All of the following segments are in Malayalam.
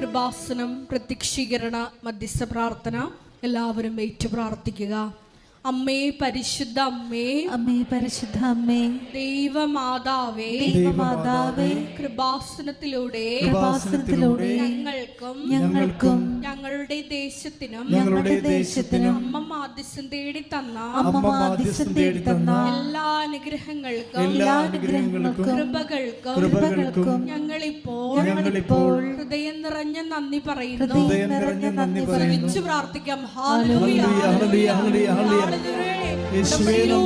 കൃപാസനം പ്രത്യക്ഷീകരണ മധ്യസ്ഥ പ്രാർത്ഥന എല്ലാവരും ഏറ്റു പ്രാർത്ഥിക്കുക. അമ്മേ പരിശുദ്ധ അമ്മേ, അമ്മേ പരിശുദ്ധ അമ്മേ, ദൈവമാതാവേ, ദൈവമാതാവേ, കൃപാസനത്തിലൂടെ ഞങ്ങൾക്കും ഞങ്ങളുടെ ദേശത്തിനും അമ്മ മാധ്യസ്ഥം തേടി തന്ന എല്ലാ അനുഗ്രഹങ്ങൾക്കും കൃപകൾക്കും ഞങ്ങളിപ്പോൾ ഹൃദയം നിറഞ്ഞ നന്ദി പറയുന്നു. ശ്രമിച്ചു പ്രാർത്ഥിക്കാം. ഹല്ലേലൂയ, ഹല്ലേലൂയ, ഹല്ലേലൂയ. എല്ലാ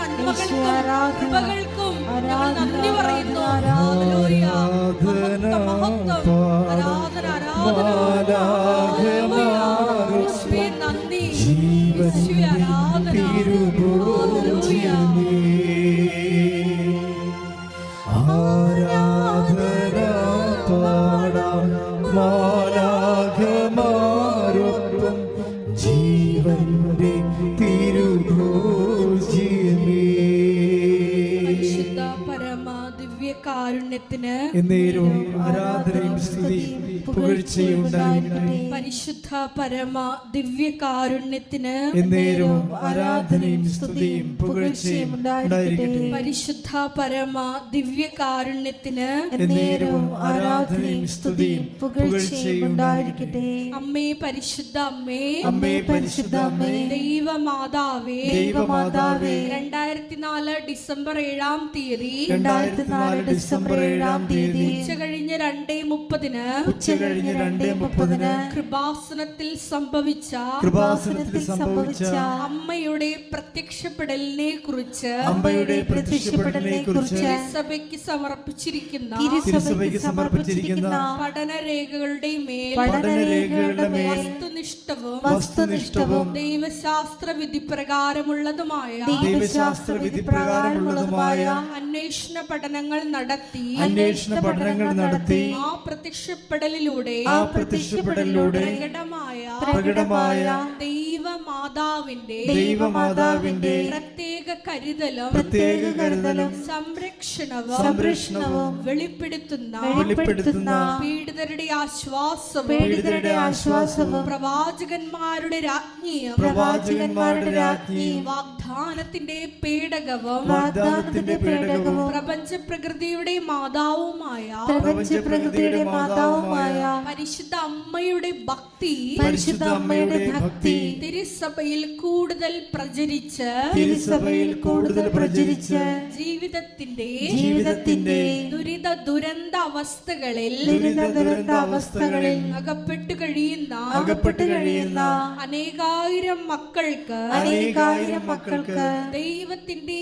നന്മകൾക്കും കൃപകൾക്കും നന്ദി പറയുന്നു. ഹല്ലേലൂയ, മഹത്വം, ആരാധന, യേശുവേ നന്ദി, യേശുവേ ആരാധന, ഹല്ലേലൂയ. ആരാധന പാടാം മാലാഖമാരൊപ്പം ജീവന്റെ തിരുഭോജ്യമേ. പരിശുദ്ധ പരമ ദിവ്യ കാരുണ്യത്തിന് എന്നേരവും ആരാധനയും സ്തുതിയും പുകഴ്ചയും ഉണ്ടായിരിക്കട്ടെ. പരിശുദ്ധ പരമ ദിവ്യ കാരുണ്യത്തിന് എന്നേരവും ആരാധനയും സ്തുതിയും പുകഴ്ചയും ഉണ്ടായിരിക്കട്ടെ. പരിശുദ്ധ പരമ ദിവ്യ കാരുണ്യത്തിന് എന്നേരവും ആരാധനയും സ്തുതിയും പുകഴ്ചയും ഉണ്ടായിരിക്കട്ടെ. അമ്മേ പരിശുദ്ധ അമ്മേ, അമ്മേ പരിശുദ്ധ അമ്മേ, ദൈവമാതാവേ, ദൈവമാതാവേ, 2004 ഡിസംബർ 7-ാം തീയതി 2004 ഡിസംബർ 7-ാം തീയതി ഉച്ചകഴിഞ്ഞ് 2:30 ഉച്ചകഴിഞ്ഞ് 2:30 കൃപാസനത്തിൽ സംഭവിച്ച അമ്മയുടെ പ്രത്യക്ഷപ്പെടലിനെ കുറിച്ച് സഭയ്ക്ക് സമർപ്പിച്ചിരിക്കുന്ന പഠനരേഖകളുടെ മേൽ വസ്തുനിഷ്ഠവും ദൈവശാസ്ത്ര വിധി പ്രകാരമുള്ളതുമായ അന്വേഷണ പഠനങ്ങൾ നടത്തി ആ പ്രത്യക്ഷപ്പെടലിലൂടെ പ്രകടമായ ദൈവമാതാവിന്റെ പ്രത്യേക കരുതലും സംരക്ഷണവും വെളിപ്പെടുത്തുന്ന പീഡിതരുടെ ആശ്വാസവും പ്രവാചകന്മാരുടെ രാജ്ഞിയും വാഗ്ദാനത്തിന്റെ പേടകവും പ്രപഞ്ച പ്രകൃതിയുടെ മാതാവുമായ പരിശുദ്ധ അമ്മയുടെ ഭക്തി തിരുസഭയിൽ കൂടുതൽ പ്രചരിച്ച് ജീവിതത്തിന്റെ ദുരന്ത അവസ്ഥകളിൽ അകപ്പെട്ടു കഴിയുന്ന അനേകായിരം മക്കൾക്ക് ദൈവത്തിന്റെ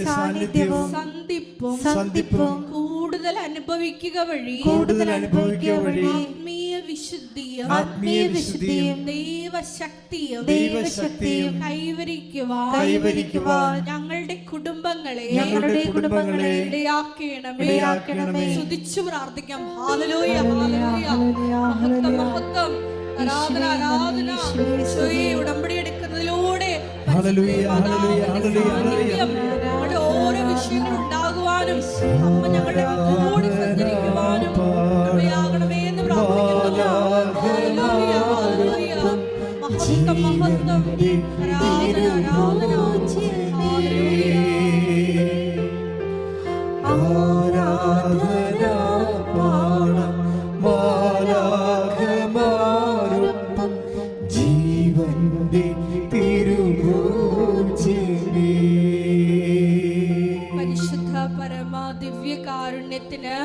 സാന്നിധ്യവും സന്ധിപ്പും കൂടുതൽ അനുഭവിക്കുക വഴി ആത്മീയ വിശുദ്ധിയും ദൈവശക്തിയും കൈവരിക്കുവാൻ ഞങ്ങളുടെ കുടുംബങ്ങളെ ഇടയാക്കണമേ. സ്തുതിച്ചു പ്രാർത്ഥിക്കാം. ഹല്ലേലൂയ, ഹല്ലേലൂയ, മഹത്വം, ആരാധന ഉടമ്പടി എടുക്കുന്നതിലൂടെ ഞങ്ങളുടെ ഓരോ വിഷയങ്ങൾ ഉണ്ടാകുവാനും അമ്മ ഞങ്ങളുടെ കൂടെ സഞ്ചരിക്കുവാനും കൃപയാകണമേ എന്ന് പ്രാർത്ഥിക്കുന്നു. ഹല്ലേലൂയ, ഹല്ലേലൂയ, മഹത്വം, ആരാധന പാടാം മാലാഖമാരൊപ്പം ജീവന്റെ തിരുഭോജ്യമേ. പരിശുദ്ധ പരമ ദിവ്യ കാരുണ്യത്തിന്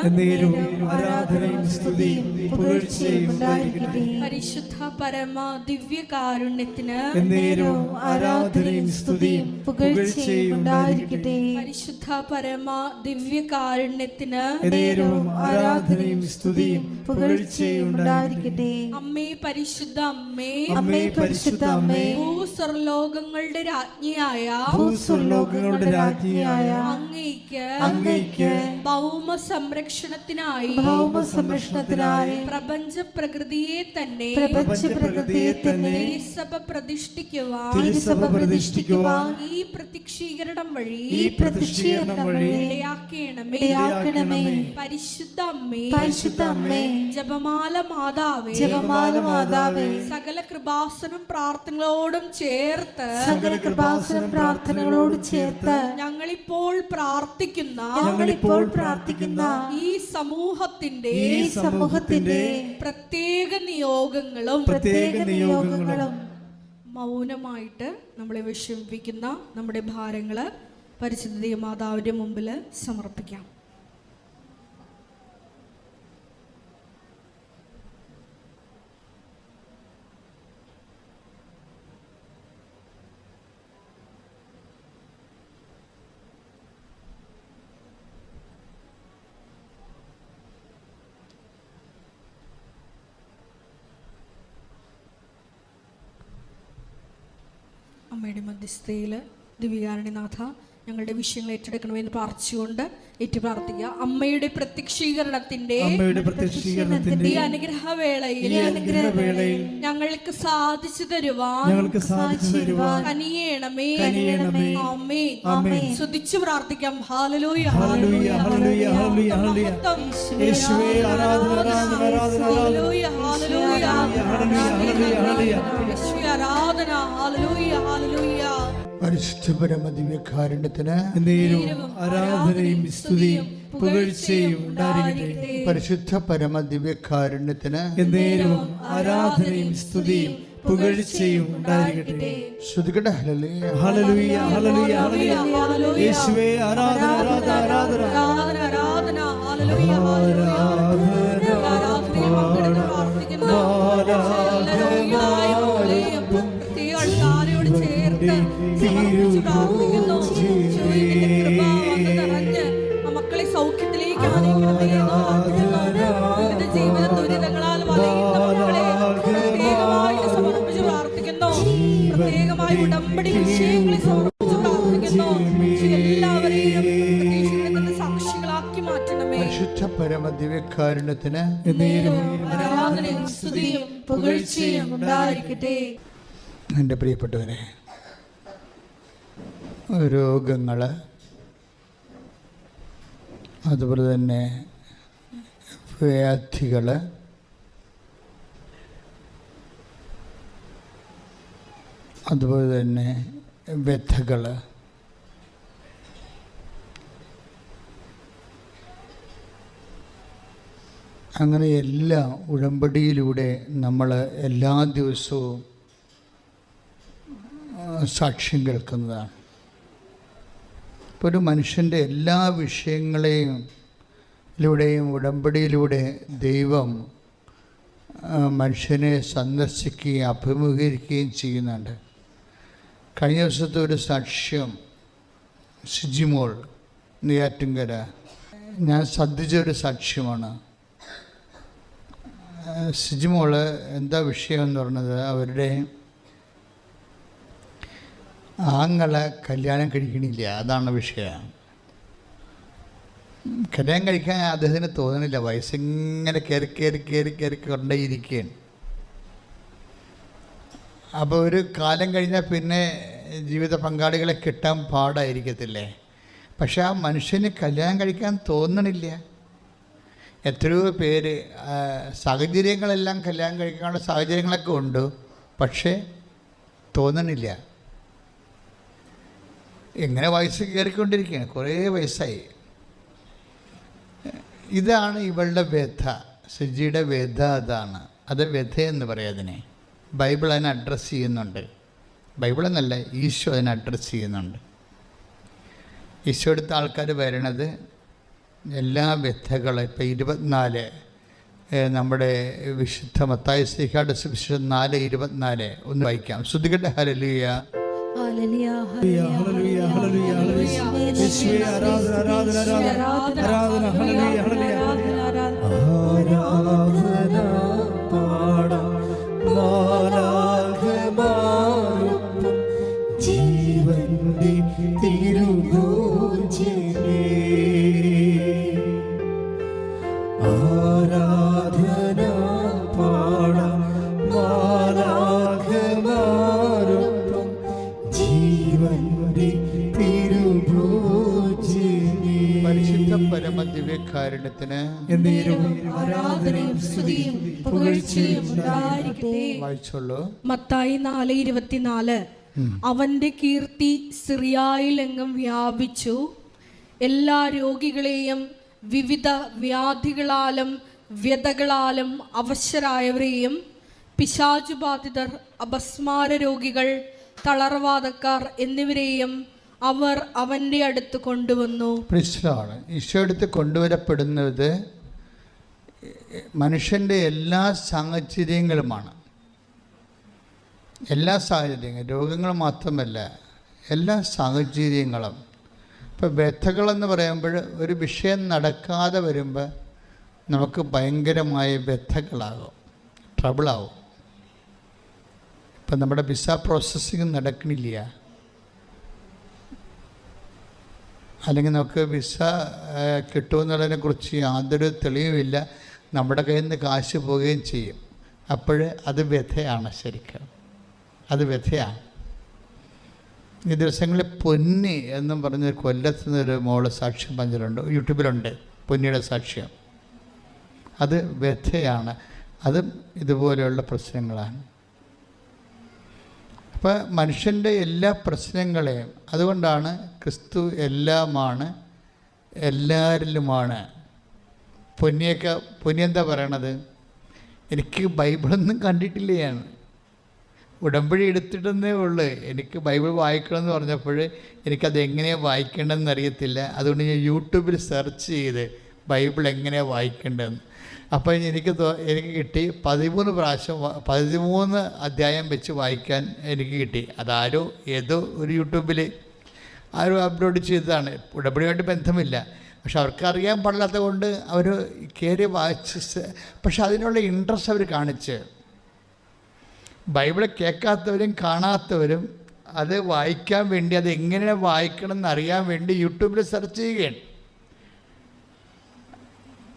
ആരാധനയും സ്തുതിയും പുകഴ്ചയും ഉണ്ടായിരിക്കട്ടെ. പരിശുദ്ധ പരമ ദിവ്യ കാരുണ്യത്തിന് ആരാധനയും സ്തുതിയും പുകഴ്ചയും ഉണ്ടായിരിക്കട്ടെ. പരിശുദ്ധ പരമ ദിവ്യ കാരുണ്യത്തിന് ആരാധനയും സ്തുതിയും പുകഴ്ചയും ഉണ്ടായിരിക്കട്ടെ. അമ്മേ പരിശുദ്ധ അമ്മേ, അമ്മേ പരിശുദ്ധ അമ്മേ, ഭൂസ്വർലോകങ്ങളുടെ രാജ്ഞിയായ അങ്ങയ്ക്ക് ഭൗമ സംരക്ഷണത്തിനായി പ്രപഞ്ച പ്രകൃതിയെ തന്നെ തിരുസഭ പ്രതിഷ്ഠിക്കുവാൻ ഈ പ്രത്യക്ഷീകരണം വഴി ഇടയാക്കണമേ. പരിശുദ്ധ അമ്മേ, ജപമാല മാതാവേ, സകല കൃപാസനം പ്രാർത്ഥനകളോടും ചേർത്ത് ഞങ്ങളിപ്പോൾ പ്രാർത്ഥിക്കുന്ന ഈ സമൂഹത്തിന്റെ പ്രത്യേക നിയോഗങ്ങളും മൗനമായിട്ട് നമ്മളെ വിഷമിപ്പിക്കുന്ന നമ്മുടെ ഭാരങ്ങള് പരിശുദ്ധ മാതാവിന്റെ മുമ്പിൽ സമർപ്പിക്കാം. അമ്മയുടെ മധ്യസ്ഥയിൽ ദിവ്യകാരുണ്യനാഥ ഞങ്ങളുടെ വിഷയങ്ങൾ ഏറ്റെടുക്കണമെന്ന് പ്രാർത്ഥിച്ചുകൊണ്ട് പ്രാർത്ഥിക്കുക. അമ്മയുടെ പ്രത്യക്ഷീകരണത്തിന്റെ ഈ അനുഗ്രഹവേളയിൽ ഞങ്ങൾക്ക് സാധിച്ചു തരുവാൻ കനിയണമേ. ആമേൻ. സ്തുതിച്ചു പ്രാർത്ഥിക്കാം. ഹല്ലേലൂയ, ഹല്ലേലൂയ, ഹല്ലേലൂയ, ഹല്ലേലൂയ, ആരാധന. Hallelujah, hallelujah. പരിശുദ്ധ പരമദിവ്യകാരുണ്യത്തിന് ആരാധനയും സ്തുതിയും പുകഴ്ചയും ഉണ്ടായിരിക്കട്ടെ. പരിശുദ്ധ പരമദിവ്യകാരുണ്യത്തിന് ആരാധനയും സ്തുതിയും പുകഴ്ചയും ഉണ്ടായിരിക്കട്ടെ. ശ്രുതികട ഹല്ലേലൂയ, ഹല്ലേലൂയ, ഹല്ലേലൂയ, ഹല്ലേലൂയ. യേശുവേ ആരാധന, ആരാധന, ആരാധന, ആരാധന. Hallelujah, hallelujah. മക്കളെ സൗഖ്യത്തിലേക്ക് ജീവിത ദുരിതങ്ങളാൽ പ്രത്യേകമായിട്ട് സമർപ്പിച്ച് പ്രാർത്ഥിക്കുന്നു. പ്രത്യേകമായി ഉടമ്പടി വിഷയങ്ങളെ സമർപ്പിച്ച് പ്രാർത്ഥിക്കുന്നു. എല്ലാവരെയും സാക്ഷികളാക്കി മാറ്റണമേ. പരിശുദ്ധ പരമദിവ്യകാരുണ്യത്തിന് ആരാധനയും സ്തുതിയും പുകഴ്ചയും ഉണ്ടായിരിക്കട്ടെ. എൻ്റെ പ്രിയപ്പെട്ടവരെ, രോഗങ്ങൾ, അതുപോലെ തന്നെ വ്യാധികൾ, അതുപോലെ തന്നെ വ്യഥകൾ, അങ്ങനെ എല്ലാ ഉടമ്പടിയിലൂടെ നമ്മൾ എല്ലാ ദിവസവും സാക്ഷ്യം കേൾക്കുന്നതാണ്. ഇപ്പോൾ ഒരു മനുഷ്യൻ്റെ എല്ലാ വിഷയങ്ങളെയും ഉടമ്പടിയിലൂടെ ദൈവം മനുഷ്യനെ സന്ദർശിക്കുകയും അഭിമുഖീകരിക്കുകയും ചെയ്യുന്നുണ്ട്. കഴിഞ്ഞ ദിവസത്തെ ഒരു സാക്ഷ്യം സിജിമോൾ നെയ്യാറ്റിൻകര, ഞാൻ ശ്രദ്ധിച്ചൊരു സാക്ഷ്യമാണ്. സിജിമോള് എന്താ വിഷയം എന്ന് പറഞ്ഞത്, അവരുടെ ആങ്ങളെ കല്യാണം കഴിക്കണില്ല, അതാണ് വിഷയം. കല്യാണം കഴിക്കാൻ അദ്ദേഹത്തിന് തോന്നണില്ല, വയസ്സിങ്ങനെ കയറി കൊണ്ടേയിരിക്കുകയാണ്. അപ്പോൾ ഒരു കാലം കഴിഞ്ഞാൽ പിന്നെ ജീവിത പങ്കാളികളെ കിട്ടാൻ പാടായിരിക്കത്തില്ലേ. പക്ഷെ ആ മനുഷ്യന് കല്യാണം കഴിക്കാൻ തോന്നണില്ല. എത്രയോ പേര് സാഹചര്യങ്ങളെല്ലാം കല്യാണം കഴിക്കാനുള്ള സാഹചര്യങ്ങളൊക്കെ ഉണ്ട്, പക്ഷേ തോന്നണില്ല. എങ്ങനെ വയസ്സ് കയറിക്കൊണ്ടിരിക്കുകയാണ്, കുറേ വയസ്സായി. ഇതാണ് ഇവളുടെ വ്യഥ, സിജിയുടെ വ്യഥ അതാണ്. അത് വ്യഥയെന്ന് പറയാം അതിനെ. ബൈബിൾ അതിനെ അഡ്രസ്സ് ചെയ്യുന്നുണ്ട്. ബൈബിൾ എന്നല്ല, ഈശോ അതിനെ അഡ്രസ്സ് ചെയ്യുന്നുണ്ട്. ഈശോ എടുത്ത ആൾക്കാർ വരണത് എല്ലാ വ്യഥകളും. ഇപ്പോൾ 24 നമ്മുടെ വിശുദ്ധ മത്തായി ശ്ലീഹായുടെ സുവിശേഷം 4:24 ഒന്ന് വായിക്കാം. ശ്രുതികട്ടെ. ഹല്ലേലൂയ, ഹല്ലേലൂയ, ഹല്ലേലൂയ, ഹല്ലേലൂയ, ഹല്ലേലൂയ. യേശുവേ ആരാധന, ആരാധന, ആരാധന, ആരാധന. ഹല്ലേലൂയ, ഹല്ലേലൂയ, ആരാധന പാടാം മാലാഖമാരൊപ്പം ജീവന്റെ തിരുഭോജനേ. ആരാധന പാടാം മാലാഖമാരൊപ്പം ജീവന്റെ തിരുഭോജ്യമേ. പരിശുദ്ധ പരമ ദിവ്യകാരുണ്യത്തിന് എന്നേരവും ആരാധനയും സ്തുതിയും പുകഴ്ചയും ഉണ്ടായിരിക്കട്ടെ. വായിച്ചോളൂ. മത്തായി 4:24. അവന്റെ കീർത്തി സിറിയായിലെങ്ങും വ്യാപിച്ചു. എല്ലാ രോഗികളെയും വിവിധ വ്യാധികളാലും വ്യതകളാലും അവശരായവരെയും പിശാചുബാധിതർ, അപസ്മാര രോഗികൾ, തളർവാദക്കാർ എന്നിവരെയും അവർ അവന്റെ അടുത്ത് കൊണ്ടുവന്നു. പ്രശ്നമാണ് ഈശോ അടുത്ത് കൊണ്ടുവരപ്പെടുന്നത് മനുഷ്യൻ്റെ എല്ലാ സാഹചര്യങ്ങളുമാണ്. എല്ലാ സാഹചര്യങ്ങളും, രോഗങ്ങൾ മാത്രമല്ല, എല്ലാ സാഹചര്യങ്ങളും. ഇപ്പോൾ വ്യഥകളെന്ന് പറയുമ്പോൾ ഒരു വിഷയം നടക്കാതെ വരുമ്പോൾ നമുക്ക് ഭയങ്കരമായ വ്യഥകളാകും, ട്രബിളാവും. ഇപ്പം നമ്മുടെ വിസ പ്രോസസ്സിങ് നടക്കണില്ല, അല്ലെങ്കിൽ നമുക്ക് വിസ കിട്ടുമെന്നുള്ളതിനെക്കുറിച്ച് യാതൊരു തെളിവുമില്ല, നമ്മുടെ കയ്യിൽ നിന്ന് കാശ് പോവുകയും ചെയ്യും. അപ്പോൾ അത് വ്യഥയാണ്, ശരിക്കും അത് വ്യഥയാണ്. ഈ ദിവസങ്ങളിൽ പൊന്നി എന്നും പറഞ്ഞ് കൊല്ലത്തുനിന്നൊരു മോള് സാക്ഷ്യം പറഞ്ഞിട്ടുണ്ട്, യൂട്യൂബിലുണ്ട്, പൊന്നിയുടെ സാക്ഷ്യം. അത് വ്യഥയാണ്, അതും ഇതുപോലെയുള്ള പ്രശ്നങ്ങളാണ്. അപ്പോൾ മനുഷ്യൻ്റെ എല്ലാ പ്രശ്നങ്ങളെയും, അതുകൊണ്ടാണ് ക്രിസ്തു എല്ലാമാണ്, എല്ലാവരിലുമാണ്. പൊന്നി എന്താ പറയണത്? എനിക്ക് ബൈബിളൊന്നും കണ്ടിട്ടില്ലയാണ്, ഉടമ്പടി എടുത്തിട്ടെന്നേ ഉള്ളൂ, എനിക്ക് ബൈബിൾ വായിക്കണമെന്ന് പറഞ്ഞപ്പോൾ എനിക്കത് എങ്ങനെയാണ് വായിക്കേണ്ടതെന്ന് അറിയത്തില്ല. അതുകൊണ്ട് ഞാൻ യൂട്യൂബിൽ സെർച്ച് ചെയ്ത് ബൈബിൾ എങ്ങനെയാണ് വായിക്കേണ്ടതെന്ന്. അപ്പോൾ എനിക്ക് കിട്ടി 13 പ്രാവശ്യം 13 അധ്യായം വെച്ച് വായിക്കാൻ എനിക്ക് കിട്ടി. അതാരോ ഏതോ ഒരു യൂട്യൂബിൽ ആരോ അപ്ലോഡ് ചെയ്തതാണ്, ഉടമ്പടിയായിട്ട് ബന്ധമില്ല. പക്ഷെ അവർക്കറിയാൻ പാടില്ലാത്തത് കൊണ്ട് അവർ കയറി വായിച്ച്, പക്ഷെ അതിനുള്ള ഇൻട്രസ്റ്റ് അവർ കാണിച്ച്. ബൈബിൾ കേൾക്കാത്തവരും കാണാത്തവരും അത് വായിക്കാൻ വേണ്ടി, അത് എങ്ങനെ വായിക്കണം എന്നറിയാൻ വേണ്ടി യൂട്യൂബിൽ സെർച്ച് ചെയ്യുകയാണ്.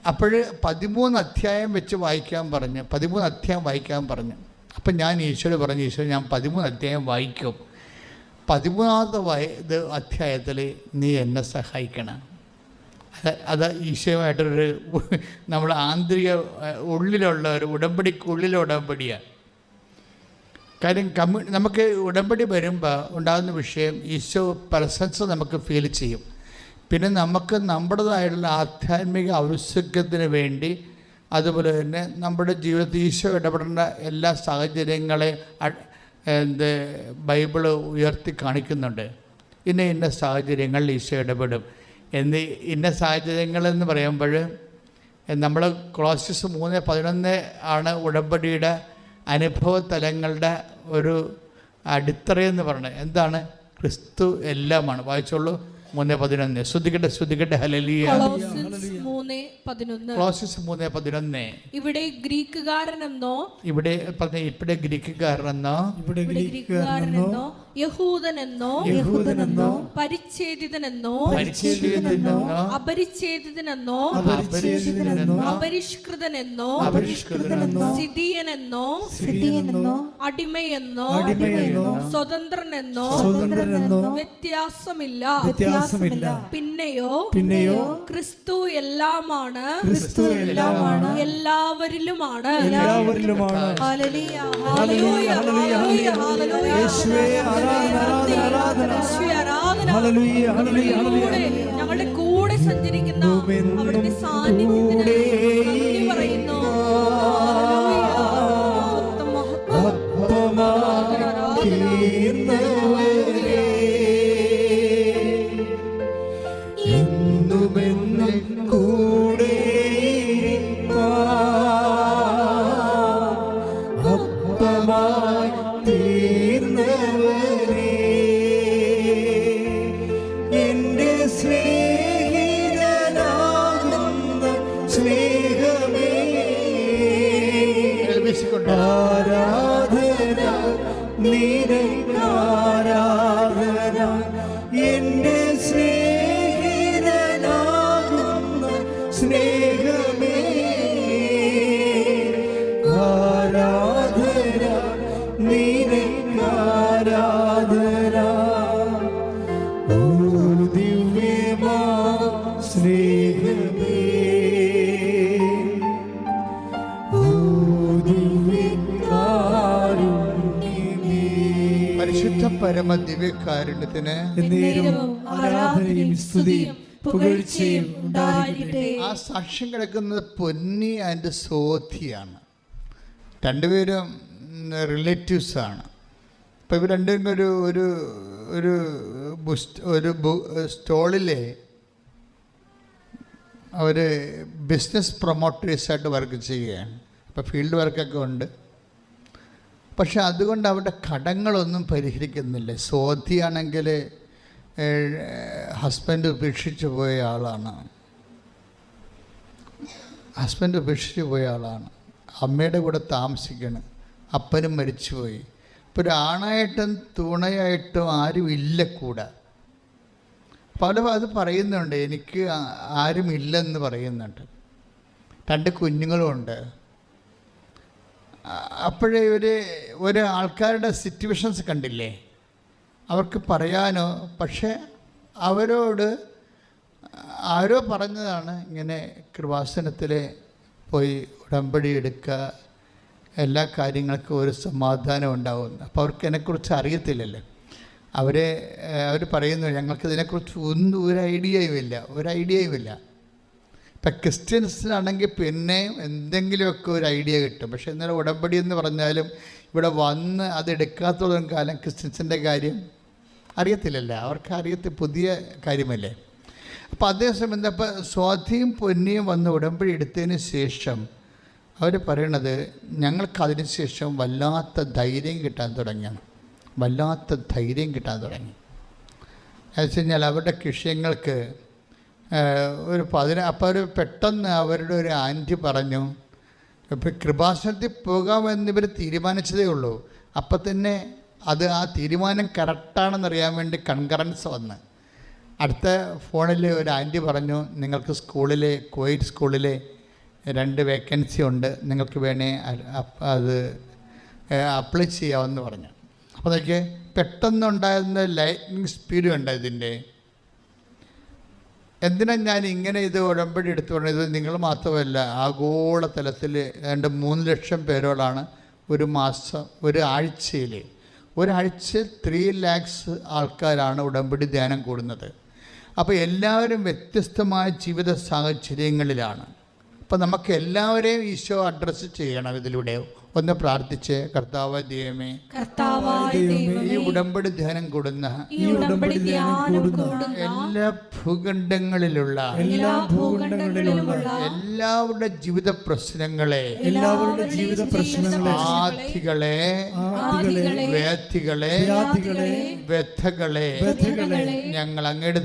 അപ്പോൾ 13 അധ്യായം വെച്ച് വായിക്കാൻ പറഞ്ഞു, 13 അധ്യായം വായിക്കാൻ പറഞ്ഞു. അപ്പം ഞാൻ ഈശോയോട് പറഞ്ഞു, ഈശോ ഞാൻ 13 അധ്യായം വായിക്കും, 13ാമത്തെ അധ്യായത്തിൽ നീ എന്നെ സഹായിക്കണം. അത് ഈശോയുമായിട്ടൊരു നമ്മൾ ആന്തരിക ഉള്ളിലുള്ള ഒരു ഉടമ്പടിക്കുള്ളിലെ ഉടമ്പടിയാണ്. കാര്യം നമുക്ക് ഉടമ്പടി വരുമ്പോൾ ഉണ്ടാകുന്ന വിഷയം ഈശോ പ്രസൻസ് നമുക്ക് ഫീൽ ചെയ്യും. പിന്നെ നമുക്ക് നമ്മുടേതായിട്ടുള്ള ആധ്യാത്മിക ഔത്സുക്യത്തിന് വേണ്ടി, അതുപോലെ തന്നെ നമ്മുടെ ജീവിതത്തിൽ ഈശോ ഇടപെടേണ്ട എല്ലാ സാഹചര്യങ്ങളെ ബൈബിള് ഉയർത്തി കാണിക്കുന്നുണ്ട്. ഇന്ന സാഹചര്യങ്ങളിൽ ഈശോ ഇടപെടും ഇന്ന സാഹചര്യങ്ങളെന്ന് പറയുമ്പോൾ നമ്മൾ കൊളോസ്യസ് 3:11 ആണ് ഉടമ്പടിയുടെ അനുഭവ തലങ്ങളുടെ ഒരു അടിത്തറയെന്ന് പറയുന്നത്. എന്താണ്? ക്രിസ്തു എല്ലാമാണ്. വായിച്ചോളൂ 3:11. ശ്രദ്ധിക്കട്ടെ. ഹല്ലേലൂയ. കൊളോസ്യസ് 3:11. ഇവിടെ ഗ്രീക്കുകാരനെന്നോ, ഇവിടെ ഗ്രീക്കുകാരനെന്നോ, യഹൂദനെന്നോ, പരിച്ഛേദിതനെന്നോ, അപരിച്ഛേദിതനെന്നോ, അപരിഷ്കൃതനെന്നോ, സിദിയനെന്നോ, അടിമയെന്നോ, സ്വതന്ത്രനെന്നോ വ്യത്യാസമില്ല. പിന്നെയോ ക്രിസ്തു എല്ലാമാണ്, എല്ലാവരിലുമാണ്. ഹല്ലേലൂയ, ഹല്ലേലൂയ, ഹല്ലേലൂയ, ഹല്ലേലൂയ. ഞങ്ങളുടെ കൂടെ സഞ്ചരിക്കുന്ന അവിടുത്തെ സാന്നിധ്യത്തിന് നന്ദി പറയുന്നു. ആരാധന നിനക്കാരാധന എൻ്റെ സ്നേഹിതനാകുന്ന സ്നേഹമേ. പരമ ദിവ്യകാരുണ്യത്തിന് എന്നേരവും ആരാധനയും സ്തുതിയും പുകഴ്ചയും ഉണ്ടായിരിക്കട്ടെ. ആ സാക്ഷ്യം കിടക്കുന്നത് പൊന്നി ആൻഡ് സോധിയാണ്. രണ്ടുപേരും റിലേറ്റീവ്സാണ്. അപ്പോൾ ഇവർ രണ്ടുപേരും ഒരു സ്റ്റോളിലെ അവർ ബിസിനസ് പ്രൊമോട്ടേഴ്സായിട്ട് വർക്ക് ചെയ്യുകയാണ്. അപ്പോൾ ഫീൽഡ് വർക്കൊക്കെ ഉണ്ട്. പക്ഷെ അതുകൊണ്ട് അവരുടെ കടങ്ങളൊന്നും പരിഹരിക്കുന്നില്ല. സോധിയാണെങ്കിൽ ഹസ്ബൻഡ് ഉപേക്ഷിച്ച് പോയ ആളാണ്. അമ്മയുടെ കൂടെ താമസിക്കണം. അപ്പനും മരിച്ചുപോയി. ഇപ്പോൾ ഒരാണായിട്ടും തുണയായിട്ടും ആരും ഇല്ല കൂടെ. അപ്പോൾ അത് പറയുന്നുണ്ട്, എനിക്ക് ആരുമില്ലെന്ന് പറയുന്നുണ്ട്. 2 കുഞ്ഞുങ്ങളുമുണ്ട്. അപ്പോഴേ ഒരു ആൾക്കാരുടെ സിറ്റുവേഷൻസ് കണ്ടില്ലേ, അവർക്ക് പറയാനോ. പക്ഷേ അവരോട് ആരോ പറഞ്ഞതാണ് ഇങ്ങനെ കൃപാസനത്തിൽ പോയി ഉടമ്പടി എടുക്കുക, എല്ലാ കാര്യങ്ങൾക്കും ഒരു സമാധാനം ഉണ്ടാവുമെന്ന്. അപ്പോൾ അവർക്ക് ഇതിനെക്കുറിച്ച് അറിയത്തില്ലല്ലോ. അവർ പറയുന്നു, ഞങ്ങൾക്കിതിനെക്കുറിച്ച് ഒരു ഐഡിയയും ഇല്ല. ഇപ്പം ക്രിസ്ത്യൻസിനാണെങ്കിൽ പിന്നെ എന്തെങ്കിലുമൊക്കെ ഒരു ഐഡിയ കിട്ടും. പക്ഷേ എന്നാലും ഉടമ്പടി എന്ന് പറഞ്ഞാലും ഇവിടെ വന്ന് അതെടുക്കാത്തോളം കാലം ക്രിസ്ത്യൻസിൻ്റെ കാര്യം അറിയത്തില്ലല്ലോ. അവർക്ക് പുതിയ കാര്യമല്ലേ. അപ്പോൾ അതേസമയം ഇപ്പോൾ സ്വാധിയും പൊന്നിയും വന്ന് ഉടമ്പടി എടുത്തതിന് ശേഷം അവർ പറയണത്, ഞങ്ങൾക്കതിന് ശേഷം വല്ലാത്ത ധൈര്യം കിട്ടാൻ തുടങ്ങി. എന്ന് വെച്ച് കഴിഞ്ഞാൽ അവരുടെ വിഷയങ്ങൾക്ക് അപ്പോൾ പെട്ടെന്ന് അവരുടെ ഒരു ആൻറ്റി പറഞ്ഞു, ഇപ്പോൾ കൃപാസനത്തിൽ പോകാമെന്നിവർ തീരുമാനിച്ചതേ ഉള്ളൂ. അപ്പം തന്നെ ആ തീരുമാനം കറക്റ്റാണെന്നറിയാൻ വേണ്ടി കൺകറൻസ് വന്ന് അടുത്ത ഫോണിൽ ഒരു ആൻറ്റി പറഞ്ഞു, നിങ്ങൾക്ക് കുവൈറ്റ് സ്കൂളിലെ 2 വേക്കൻസി ഉണ്ട്, നിങ്ങൾക്ക് വേണേ അത് അപ്ലൈ ചെയ്യാമെന്ന് പറഞ്ഞു. അപ്പോൾ അതൊക്കെ പെട്ടെന്നുണ്ടായിരുന്ന ലൈറ്റ്നിങ് സ്പീഡ് ഉണ്ട് ഇതിൻ്റെ. എന്തിനാണ് ഞാൻ ഇങ്ങനെ ഇത് ഉടമ്പടി എടുത്തു പറഞ്ഞത്? ഇത് നിങ്ങൾ മാത്രമല്ല, ആഗോളതലത്തിൽ 2-3 ലക്ഷം പേരോടാണ് ഒരാഴ്ചയിൽ 3 lakhs ആൾക്കാരാണ് ഉടമ്പടി ധ്യാനം കൂടുന്നത്. അപ്പോൾ എല്ലാവരും വ്യത്യസ്തമായ ജീവിത സാഹചര്യങ്ങളിലാണ്. അപ്പോൾ നമുക്ക് എല്ലാവരെയും ഈശോ അഡ്രസ്സ് ചെയ്യണം. ഇതിലൂടെ ഒന്ന് പ്രാർത്ഥിച്ച്, കർത്താവായ ദൈവമേ, ഈ ഉടമ്പടി ധ്യാനം കൂടുന്ന എല്ലാ ഭൂഖണ്ഡങ്ങളിലുള്ള എല്ലാവരുടെ ജീവിത പ്രശ്നങ്ങളെ, ആധികളെ, വ്യാധികളെ, വ്യഥകളെ ഞങ്ങൾ അങ്ങയുടെ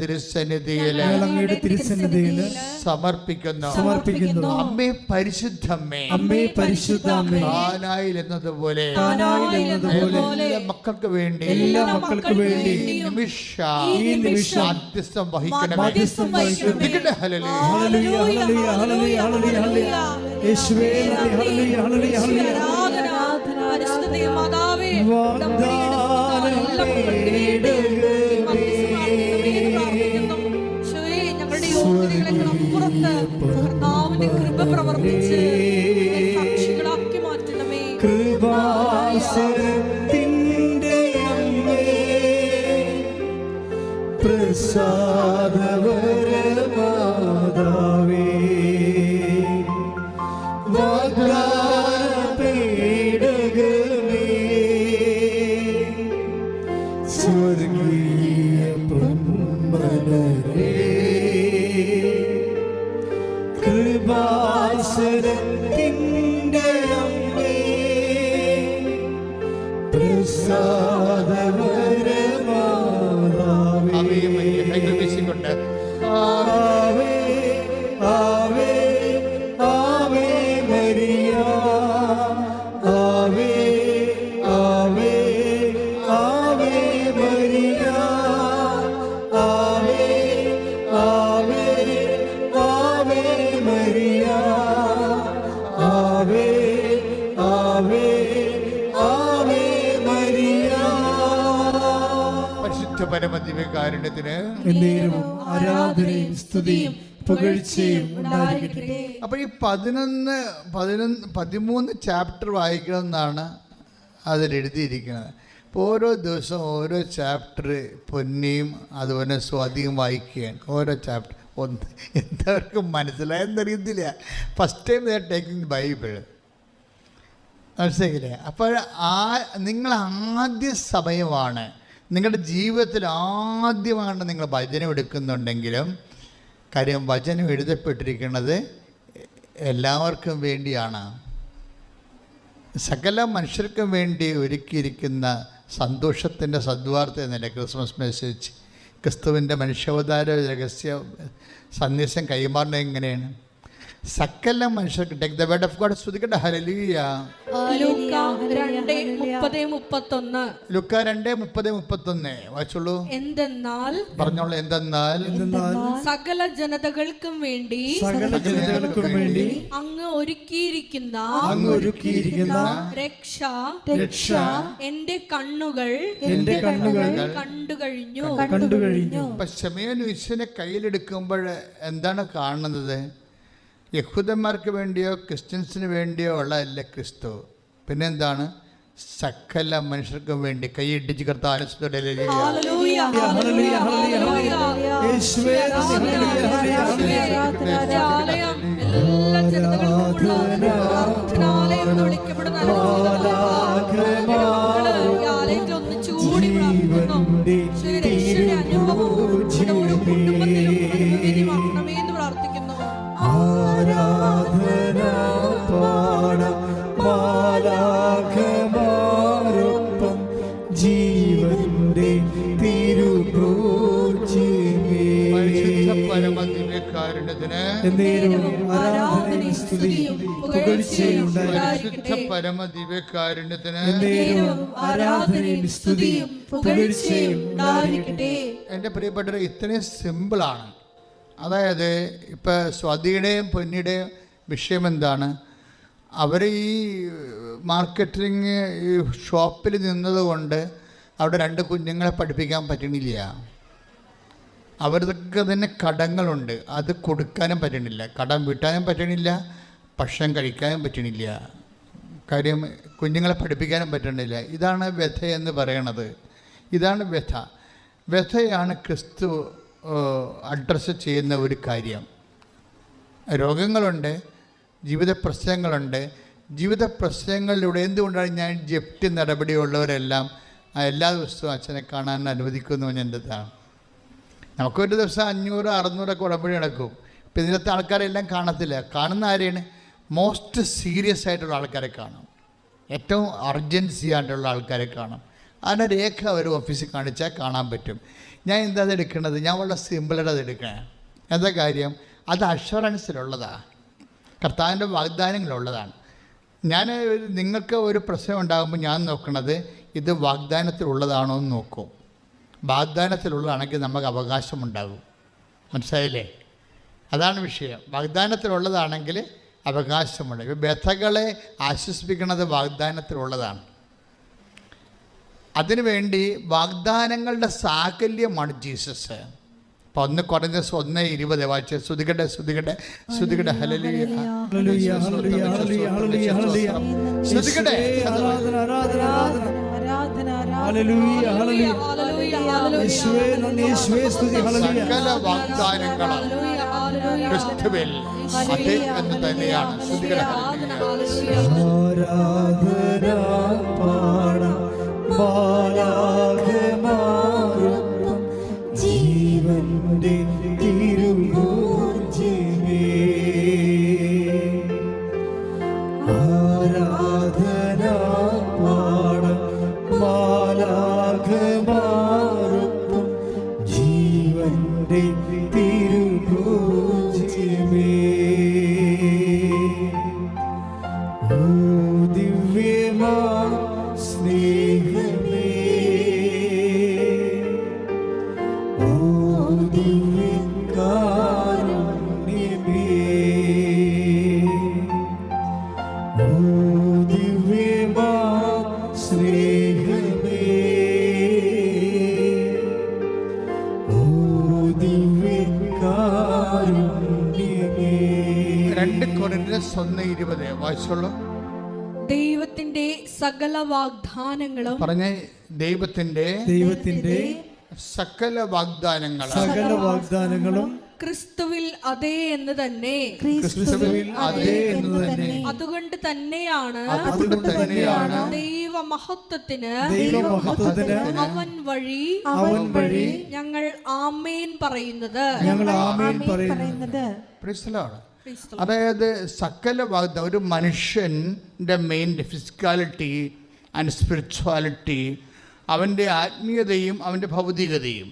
തിരുസന്നിധിയിൽ സമർപ്പിക്കുന്നു. അമ്മേ പരിശുദ്ധമ്മേ, എന്നതുപോലെ എല്ലാ മക്കൾക്ക് വേണ്ടി ഈ നിമിഷം മധ്യസ്ഥം വഹിക്കണമേ. കർത്താവിന്റെ കൃപ പ്രവർത്തിച്ച് സാക്ഷികളാക്കി മാറ്റണമേ. കൃപാസനത്തിൻ്റെ അമ്മേ, പ്രസാദവരമാതാവേ, വാഗ്ദാനപേടകമേ, സ്വർഗീയ പൊന്മലരേ, കൃപാസനത്തിൻ്റെ അമ്മേ, പ്രസാദവരമാതാവേ. ആവേ ആവേ ആവേ മരിയ, ആവേ ആവേ ആവേ മരിയ, ആവേ ആവേ ആവേ മരിയ, ആവേ ആവേ ആവേ മരിയ. പരിശുദ്ധ പരമദിവ്യകാരുണ്യത്തിന് ആരാധനയും സ്തുതിയും പുകഴ്ചയും ഉണ്ടായിരിക്കട്ടെ. അപ്പോൾ ഈ 13 ചാപ്റ്റർ വായിക്കണമെന്നാണ് അതിലെഴുതിയിരിക്കുന്നത്. ഓരോ ദിവസവും ഓരോ ചാപ്റ്റർ പൊന്നിയും അതുപോലെ സ്വാതിയും വായിക്കുകയാണ്. ഓരോ ചാപ്റ്റർ ഒന്ന് എല്ലാവർക്കും മനസ്സിലായെന്നറിയത്തില്ല. First time they are taking Bible, മനസ്സിലായില്ലേ? അപ്പോൾ നിങ്ങൾ ആദ്യ സമയമാണ്, നിങ്ങളുടെ ജീവിതത്തിൽ ആദ്യമാണ് നിങ്ങൾ വചനം എടുക്കുന്നുണ്ടെങ്കിലും, കാര്യം വചനം എഴുതപ്പെട്ടിരിക്കുന്നത് എല്ലാവർക്കും വേണ്ടിയാണ്. സകല മനുഷ്യർക്കും വേണ്ടി ഒരുക്കിയിരിക്കുന്ന സന്തോഷത്തിൻ്റെ സദ്വാർത്ത എന്നല്ല ക്രിസ്മസ് മെസ്സേജ്. ക്രിസ്തുവിൻ്റെ മനുഷ്യാവതാര രഹസ്യ സന്ദേശം കൈമാറുന്നത് എങ്ങനെയാണ്? സകല മനുഷ്യർക്ക് take the word of God. സ്തുതിക്കട്ടെ. ഹല്ലേലൂയ. ലൂക്ക 2:30-31. ലൂക്ക 2:30-31 വായിച്ചോളൂ. എന്തെന്നാൽ പറഞ്ഞോളൂ. എന്തെന്നാൽ സകല ജനതകൾക്കും വേണ്ടി അങ്ങ് ഒരുക്കിയിരിക്കുന്ന രക്ഷ എന്റെ കണ്ണുകൾ കണ്ടു കഴിഞ്ഞു. ഇപ്പൊ ശമയൻ യേശുവിനെ കയ്യിലെടുക്കുമ്പോൾ എന്താണ് കാണുന്നത്? യഹൂദന്മാർക്ക് വേണ്ടിയോ ക്രിസ്ത്യൻസിന് വേണ്ടിയോ ഉള്ളതല്ല ക്രിസ്തു. പിന്നെന്താണ്? സകല മനുഷ്യർക്കും വേണ്ടി. കൈയിടിച്ച് കർത്താവിനെ ഒന്നിച്ചുകൂടി എന്ന് പ്രാർത്ഥിക്കുന്നു. ആരാധന പാടാം മാലാഖമാരൊപ്പം ജീവന്റെ പരമദിവ്യകാരുണ്യത്തിന് പരമദിവ്യകാരുണ്യത്തിന് എൻ്റെ പ്രിയപ്പെട്ടവരെ, ഇത്രയും സിമ്പിളാണ്. അതായത് ഇപ്പം സ്വാതിയുടെയും പൊന്നിയുടെയും വിഷയം എന്താണ്? അവർ ഈ മാർക്കറ്റിങ് ഈ ഷോപ്പിൽ നിന്നതുകൊണ്ട് അവിടെ 2 കുഞ്ഞുങ്ങളെ പഠിപ്പിക്കാൻ പറ്റണില്ല. അവർക്ക് തന്നെ കടങ്ങളുണ്ട്, അത് കൊടുക്കാനും പറ്റണില്ല, കടം വീട്ടാനും പറ്റണില്ല, ഭക്ഷണം കഴിക്കാനും പറ്റണില്ല, കാര്യം കുഞ്ഞുങ്ങളെ പഠിപ്പിക്കാനും പറ്റണില്ല. ഇതാണ് വ്യഥ എന്ന് പറയണത്. ഇതാണ് വ്യഥ. വ്യഥയാണ് ക്രിസ്തു അഡ്രസ്സ് ചെയ്യുന്ന ഒരു കാര്യം. രോഗങ്ങളുണ്ട്, ജീവിത പ്രശ്നങ്ങളുണ്ട്. ജീവിത പ്രശ്നങ്ങളിലൂടെ എന്തുകൊണ്ടാണ് ഞാൻ ജപ്തി നടപടിയുള്ളവരെല്ലാം എല്ലാ ദിവസവും അച്ഛനെ കാണാൻ അനുവദിക്കുന്നു എന്നതാണ്. നമുക്കൊരു ദിവസം 500-600 ഉടമ്പടി നടക്കും. ഇപ്പം ഇതിനകത്ത് ആൾക്കാരെല്ലാം കാണത്തില്ല. കാണുന്ന ആരെയാണ്? മോസ്റ്റ് സീരിയസ് ആയിട്ടുള്ള ആൾക്കാരെ കാണും, ഏറ്റവും അർജൻസി ആയിട്ടുള്ള ആൾക്കാരെ കാണും. അതിൻ്റെ രേഖ അവർ ഓഫീസിൽ കാണിച്ചാൽ കാണാൻ പറ്റും. ഞാൻ എന്താ അത് എടുക്കുന്നത്? ഞാൻ വളരെ സിമ്പിളായിട്ട് അത് എടുക്കണേ. എന്താ കാര്യം? അത് അഷുറൻസിലുള്ളതാണ്, കർത്താവിൻ്റെ വാഗ്ദാനങ്ങളുള്ളതാണ്. ഞാൻ നിങ്ങൾക്ക് ഒരു പ്രശ്നം ഉണ്ടാകുമ്പോൾ ഞാൻ നോക്കുന്നത് ഇത് വാഗ്ദാനത്തിലുള്ളതാണോ എന്ന് നോക്കും. വാഗ്ദാനത്തിലുള്ളതാണെങ്കിൽ നമുക്ക് അവകാശമുണ്ടാകും. മനസ്സിലായില്ലേ? അതാണ് വിഷയം. വാഗ്ദാനത്തിലുള്ളതാണെങ്കിൽ അവകാശമുണ്ട്. ഇപ്പോൾ വ്യഥകളെ ആശ്വസിപ്പിക്കുന്നത് വാഗ്ദാനത്തിലുള്ളതാണ്. അതിനുവേണ്ടി വാഗ്ദാനങ്ങളുടെ സാകല്യമാണ് ജീസസ്. അപ്പോൾ 1 കൊരിന്ത്യർ 1:20 വായിച്ച് സ്തുതിക്കട്ടെ സ്തുതിക്കട്ടെ സ്തുതിക്കട്ടെ. ഹല്ലേലൂയ സ്തുതിക്കട്ടെ. സകല വാഗ്ദാനങ്ങളും ക്രിസ്തുവിൽ അതെ എന്ന് തന്നെയാണ്. സ്തുതിക്കട്ടെ. ജീവന്റെ തിരുഭോജ്യമേ ആരാധന പാടം മാലാഖമാരൊപ്പം ജീവന്റെ തിരുഭോജ്യമേ ഓ ദിവ്യമാ സ്നേഹമേ കൊരിന്ത്യർ 1:20 വായിച്ചോളൂ. ദൈവത്തിന്റെ സകല വാഗ്ദാനങ്ങളും പറഞ്ഞ ദൈവത്തിന്റെ സകല വാഗ്ദാനങ്ങളും ക്രിസ്തുവിൽ അതേ എന്ന് തന്നെ. ക്രിസ്തുവിൽ അതേ എന്ന് തന്നെ. അതുകൊണ്ട് തന്നെയാണ് ദൈവമഹത്വത്തിന് അവൻ വഴി ഞങ്ങൾ ആമേൻ പറയുന്നത്. അതായത് സകല വാഗ്ദാനം, ഒരു മനുഷ്യൻ്റെ മെയിൻ ഫിസിക്കാലിറ്റി ആൻഡ് സ്പിരിച്വാലിറ്റി, അവൻ്റെ ആത്മീയതയും അവൻ്റെ ഭൗതികതയും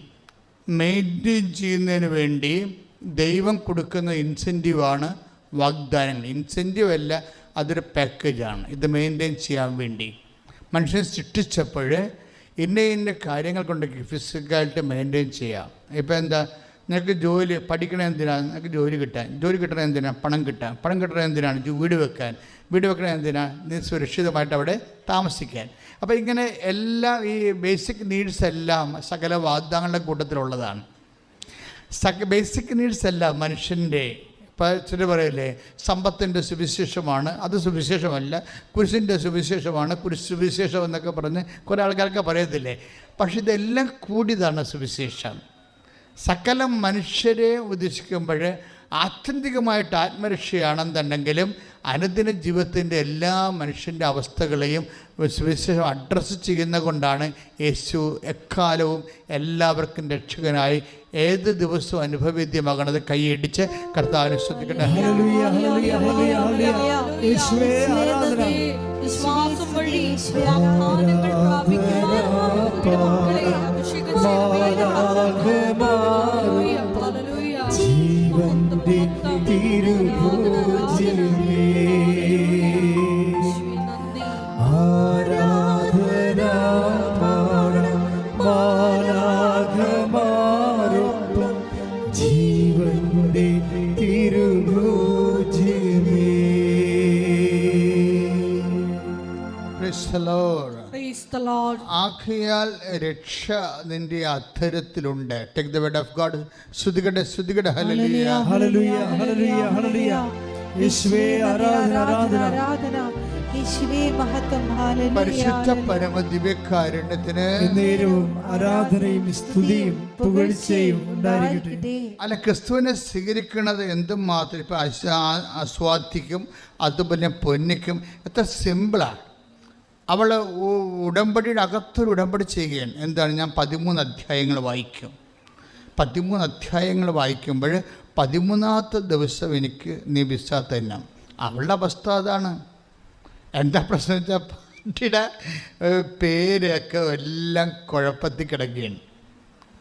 മെയിൻറ്റെയിൻ ചെയ്യുന്നതിന് വേണ്ടി ദൈവം കൊടുക്കുന്ന ഇൻസെൻറ്റീവാണ് വാഗ്ദാനങ്ങൾ. ഇൻസെൻറ്റീവ് അല്ല, അതൊരു പാക്കേജാണ്. ഇത് മെയിൻറ്റെയിൻ ചെയ്യാൻ വേണ്ടി മനുഷ്യൻ സൃഷ്ടിച്ചപ്പോൾ ഇന്ന കാര്യങ്ങൾ കൊണ്ടൊക്കെ ഫിസിക്കാലിറ്റി മെയിൻറ്റെയിൻ ചെയ്യാം. ഇപ്പോൾ എന്താ, നിനക്ക് ജോലി പഠിക്കണത് എന്തിനാണ്? നിനക്ക് ജോലി കിട്ടണത് എന്തിനാണ്? പണം കിട്ടണത് എന്തിനാണ്? വീട് വെക്കണത് എന്തിനാണ്? നീ സുരക്ഷിതമായിട്ട് അവിടെ താമസിക്കാൻ. അപ്പോൾ ഇങ്ങനെ എല്ലാ ഈ ബേസിക് നീഡ്സ് എല്ലാം സകല വാഗ്ദാനങ്ങളുടെ കൂട്ടത്തിലുള്ളതാണ്. ബേസിക് നീഡ്സ് എല്ലാം മനുഷ്യൻ്റെ. ഇപ്പോൾ ചില പറയില്ലേ, സമ്പത്തിൻ്റെ സുവിശേഷമാണ്, അത് സുവിശേഷമല്ല. കുരിശിൻ്റെ സുവിശേഷമാണ്, കുരിശ് സുവിശേഷം എന്നൊക്കെ പറഞ്ഞ് കുറേ ആൾക്കാർക്ക് പറയത്തില്ലേ. പക്ഷെ ഇതെല്ലാം കൂടിയതാണ് സുവിശേഷം. സകല മനുഷ്യരെ ഉദ്ദേശിക്കുമ്പോൾ ആത്യന്തികമായിട്ട് ആത്മരക്ഷയാണെന്നുണ്ടെങ്കിലും അനുദിന ജീവിതത്തിൻ്റെ എല്ലാ മനുഷ്യൻ്റെ അവസ്ഥകളെയും സുവിശേഷം അഡ്രസ്സ് ചെയ്യുന്ന കൊണ്ടാണ് യേശു എക്കാലവും എല്ലാവർക്കും രക്ഷകനായി ഏത് ദിവസവും അനുഭവവേദ്യമാകണത്. കൈയടിച്ച് കർത്താവിനെ ശ്രദ്ധിക്കട്ടെ. വിശ്വാസം വഴി വാഗ്ദാനങ്ങൾ പ്രാപിക്കുവാൻ ജീവന്റെ തിരുഭോജ്യമേ ആരാധന പാടാം മാലാഖമാരൊപ്പം ജീവന്റെ തിരുഭോജ്യമേ. ആഖയാൽ രക്ഷ നിന്റെ അധരത്തിലുണ്ട്. Take the word of God. സ്തുതിക്കട്ടെ. ഹല്ലേലൂയ ഹല്ലേലൂയ ഹല്ലേലൂയ ഹല്ലേലൂയ. യേശുവേ ആരാധന ആരാധന. യേശുവേ മഹത്വം. ഹല്ലേലൂയ. പരിശുദ്ധ പരമ ദിവ്യകാരുണ്യത്തിന് നേരവും ആരാധനയും സ്തുതിയും പുകഴ്ചയും ഉണ്ടായിരിക്കട്ടെ. അല്ല, ക്രിസ്തുവിനെ സ്വീകരിക്കുന്നത് എന്തുമാത്രം ഇപ്പം ആസ്വാദിക്കും, അതുപോലെ പൊന്നിക്കും. എത്ര സിമ്പിളാണ്. അവൾ ഉടമ്പടിയുടെ അകത്തൊരു ഉടമ്പടി ചെയ്യുകയാണ്. എന്താണ്? ഞാൻ 13 അധ്യായങ്ങൾ വായിക്കും. 13 അധ്യായങ്ങൾ വായിക്കുമ്പോൾ 13ാമത്തെ ദിവസം എനിക്ക് നീ വിസ തരണം. അവളുടെ അവസ്ഥ അതാണ്. എന്താ പ്രശ്നം വെച്ചാൽ പാർട്ടിയുടെ പേരൊക്കെ എല്ലാം കുഴപ്പത്തിൽ കിടക്കുകയാണ്.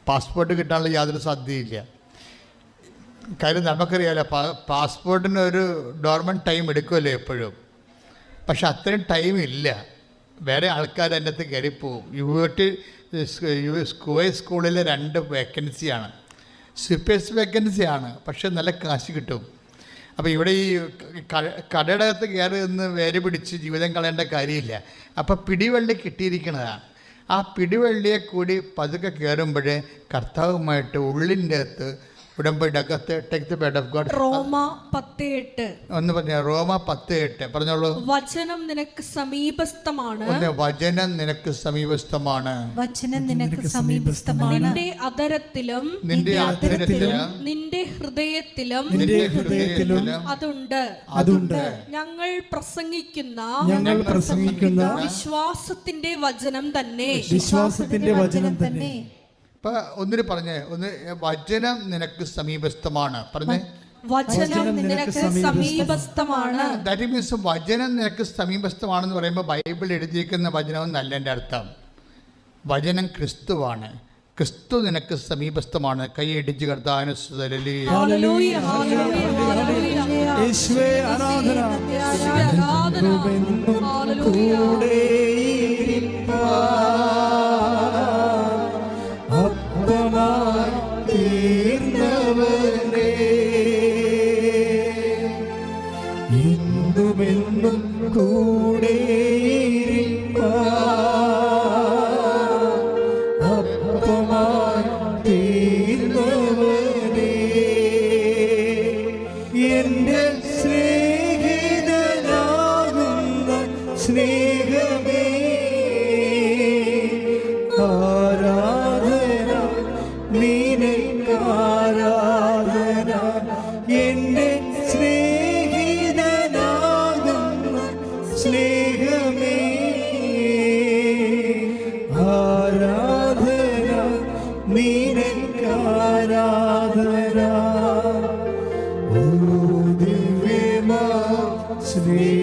പാസ്പോർട്ട് കിട്ടാനുള്ള യാതൊരു സാധ്യതയില്ല. കാര്യം നമുക്കറിയാമല്ലോ, പാസ്പോർട്ടിന് ഒരു ഡോർമെൻറ്റ് ടൈം എടുക്കുമല്ലോ എപ്പോഴും. പക്ഷെ അത്രയും ടൈം ഇല്ല. വേറെ ആൾക്കാർ അതിൻ്റെ അകത്ത് കയറിപ്പോവും. സ്കൂളിൽ 2 വേക്കൻസിയാണ്. സ്വിപ്പേഴ്സ് വേക്കൻസിയാണ്, പക്ഷെ നല്ല കാശ് കിട്ടും. അപ്പോൾ ഇവിടെ ഈ കടയുടെ അകത്ത് കയറി നിന്ന് വേര് പിടിച്ച് ജീവിതം കളയേണ്ട കാര്യമില്ല. അപ്പോൾ പിടിവള്ളി കിട്ടിയിരിക്കുന്നതാണ്. ആ പിടിവള്ളിയെ കൂടി പതുക്കെ കയറുമ്പോൾ കർത്താവുമായിട്ട് ഉള്ളിൻ്റെ അകത്ത് ഉടമ്പടിയുടെ അകത്ത് take the word of God. റോമ 10:8 ഒന്ന് പറഞ്ഞ. റോമ 10:8 പറഞ്ഞോളൂ. വചനം നിനക്ക് സമീപസ്ഥമാണ്. വചനം നിനക്ക് സമീപസ്ഥമാണ്. വചനം നിനക്ക് സമീപസ്ഥമാണ്. നിന്റെ അധരത്തിലും നിന്റെ ഹൃദയത്തിലും അതുണ്ട്. ഞങ്ങൾ പ്രസംഗിക്കുന്ന വിശ്വാസത്തിന്റെ വചനം തന്നെ. ഇപ്പൊ ഒന്നിന് പറഞ്ഞേ, ഒന്ന് വചനം നിനക്ക് സമീപസ്ഥമാണ്. പറഞ്ഞേ, വചനം നിനക്ക് സമീപസ്ഥമാണ്. ദാറ്റ് മീൻസ് വചനം നിനക്ക് സമീപസ്ഥമാണെന്ന് പറയുമ്പോൾ ബൈബിൾ എഴുതിയിരിക്കുന്ന വചനം എന്നല്ല എൻ്റെ അർത്ഥം. വചനം ക്രിസ്തുവാണ്. ക്രിസ്തു നിനക്ക് സമീപസ്ഥമാണ്. കൈയടിച്ച് കർത്താവിനെ സ്തുതി. യേശുവേ ആരാധന. തീർന്നവനേ എന്നുമെന്നും കൂടെ അപ്പമായി തീർന്നവനേ എൻ്റെ സ്നേഹിതനാകുന്ന സ്നേഹമേ ആരാധന നിനക്കാരാധന എൻ്റെ സ്നേഹിതനാകുന്നു സ്നേഹമേ ആരാധന നിനക്കാരാധന ഓ ദിവ്യമാ സ്നേഹമേ